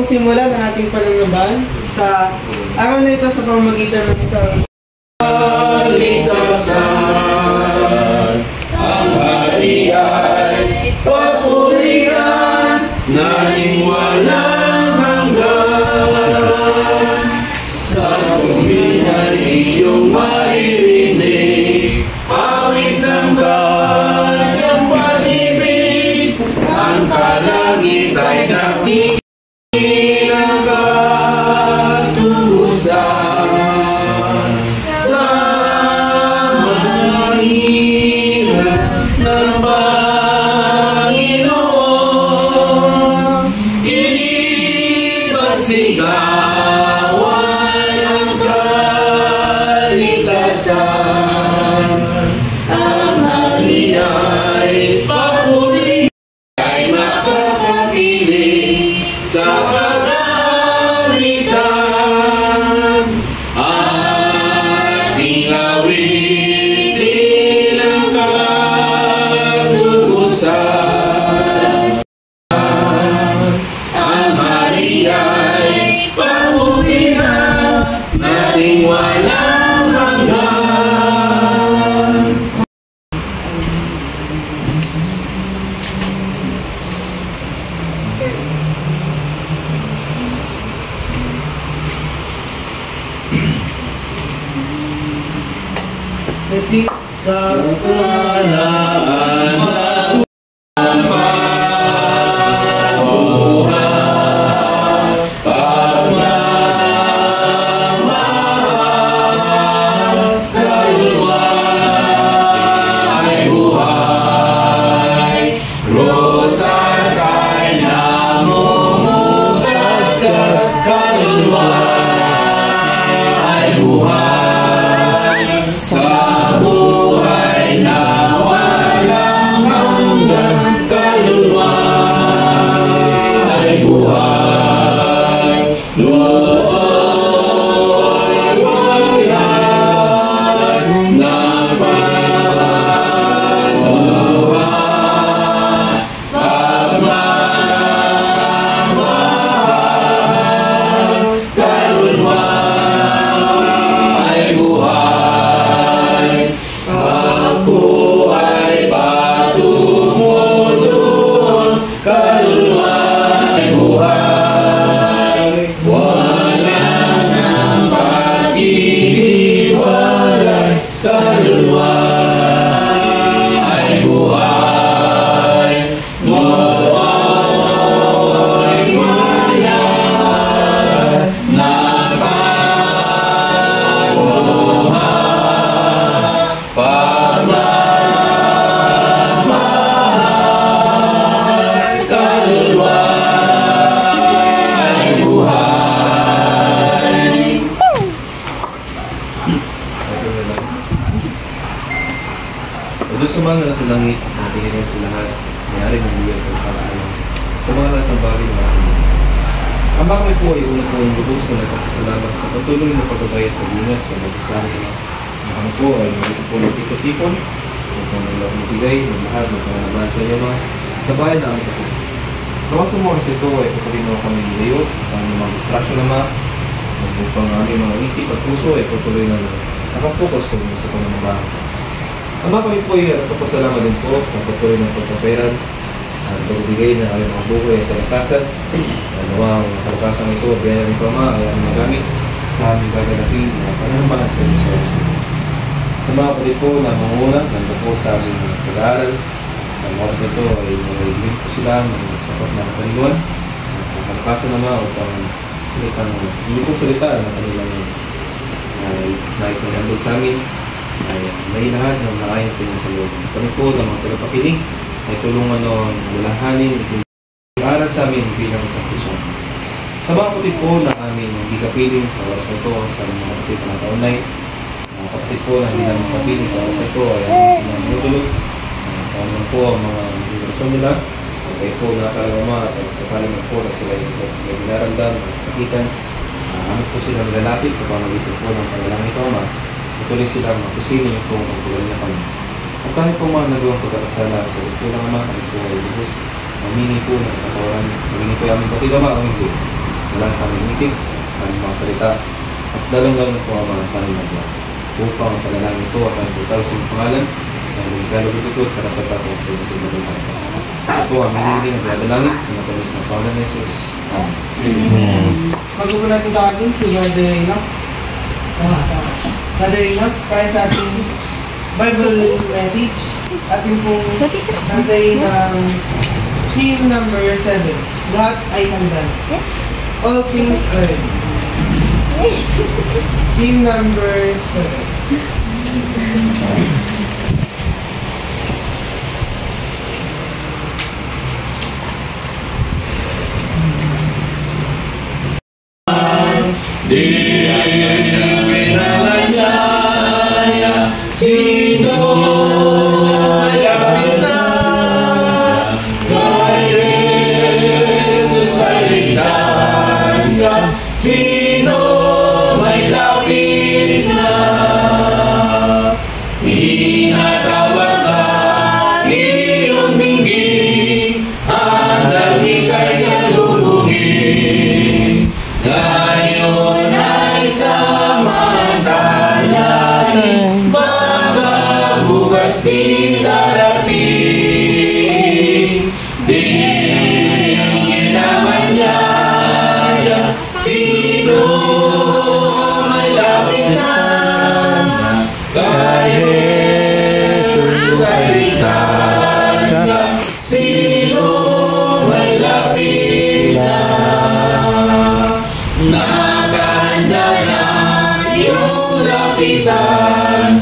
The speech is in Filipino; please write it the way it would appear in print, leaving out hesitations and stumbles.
pong simulan ang ating pananaban sa araw na ito sa pamamagitan ng isang kalikasan. Ang hari ay papurihan, nating walang hanggan. Sa tuwingan iyong maririnig, awit ng kanyang pag-ibig, ang kalangit ay nakikinig ng katubusan. Sa mga hirap ng Panginoon, ipagsigawan ang kalikasan. Ang hari ay papuri, ay makakapiling sa pag-awitan. Ating awitin ang katubusan. Ang hari ay papurihan, nating walang hanggan. Kasi sa Kalaan ng pagbuhat, pagmamahal, kaluluwa ay buhay. Rosas ay namumutagkat, kaluluwa ay buhay. Sa buhay na walang hanggan, kaluluwa ay buhay. Looy buhay ng pagbuhat, pagmamahal, kaluluwa ay buhay. Ako ay patungo doon, kaluluwa ay buhay. Wala nang pag-iiwalay, kaluluwa ay buhay. Nooy mayaman ng pagbuhat, pagmamahal, kaluluwa ay buhay. O Diyos sumanga na sa langit, natingin sa lahat, mayari ng buhay at kasalan. Kumalat ng bagay na sa mga. Ang bakay po ay una po ang lubos na nagpapasalamat sa patuloy na pagkabay at pag-ingat sa mag-isang nila. Ang po ay nandito po ng tipon-tipon, upang nalang mabigay ng lahat ng pangalaman sa inyo mga sa bayan na aming kapit. Kawasan mo sa ito ay patuloy na kami nilayo sa aming mga distraction naman, upang aming mga isip at puso ay patuloy na nakapokus sa pamamabahan. Ama, kami po ay nagpapasalamat din po sa patuloy ng pagkaperan at pagbigay ng aming mga buhay at kalakasan. Nawa ang kalakasan ito at biyayan ng Ama ay aming magamit sa aming gaganapin na pananampalan sa inyo sa oras. Sa mga kapatid po na manguna, nandito po sa aming pag-aaral. Sa oras ito ay nagiging po sila ng sapat na kaniluan. Ang kalakasan naman upang salitang, hindi po salita na kanilang nais na nandog sa amin. Ay may lahat ng naayon sa inyong kalooban. Kami po ng mga tagapakinig ay tulungan ng lalahanin at para sa amin bilang isang Krisyon. Sa mga kapatid po na aming hindi kapiling sa oras ito, sa mga kapatid na nasa online, mga kapatid po na hindi namin kapiling sa oras ito ay aming sinamutulog. Kung po ang mga nagigarasan nila, kayo po nakalama at sakaling po na sila yung may binaramdam at sakitan, aming po silang lalapit sa pamagitan po ng panalangin ito, Ama. Patuloy silang makusinin yung kung magpulan niya kami. At sa amin po mga nagawang pagkakasala, patuloy po lang Ama, kami po ay lubos, mamini po ng katawaran, mamini po yung aming patid Ama, o hindi. mula sa aming isip, sa aming mga salita, at lalong-lalong po ang mga sa aming mga upang ang panalangin ito at ang butal sa iyong pangalan, na aming kalabot ito at karapat-dapat sa iyong pinagalaman. Ito po ang hinihiling at dadalangin sa matamis ng pangalan ni Jesus. Amen. Bago po natin tawagin si Brother Enoch. Brother Enoch, kaya sa ating Bible message, ating pong nantayin ng hymn number 7. Lahat ay handa. All things are ready. Hymn number 7. Di pinangansaya, sino malapit na kay Jesus ay ligtas ka, sino may lapit na tinatawag ka, iyong bingging ang dami kay salubungin. Ngayon ay samantalang baka bukas di darating. Di pinamanyaya, sino may lapit na kay Jesus ay ligtas ka, sino may lapit na. Nakahanda na yung lapitan,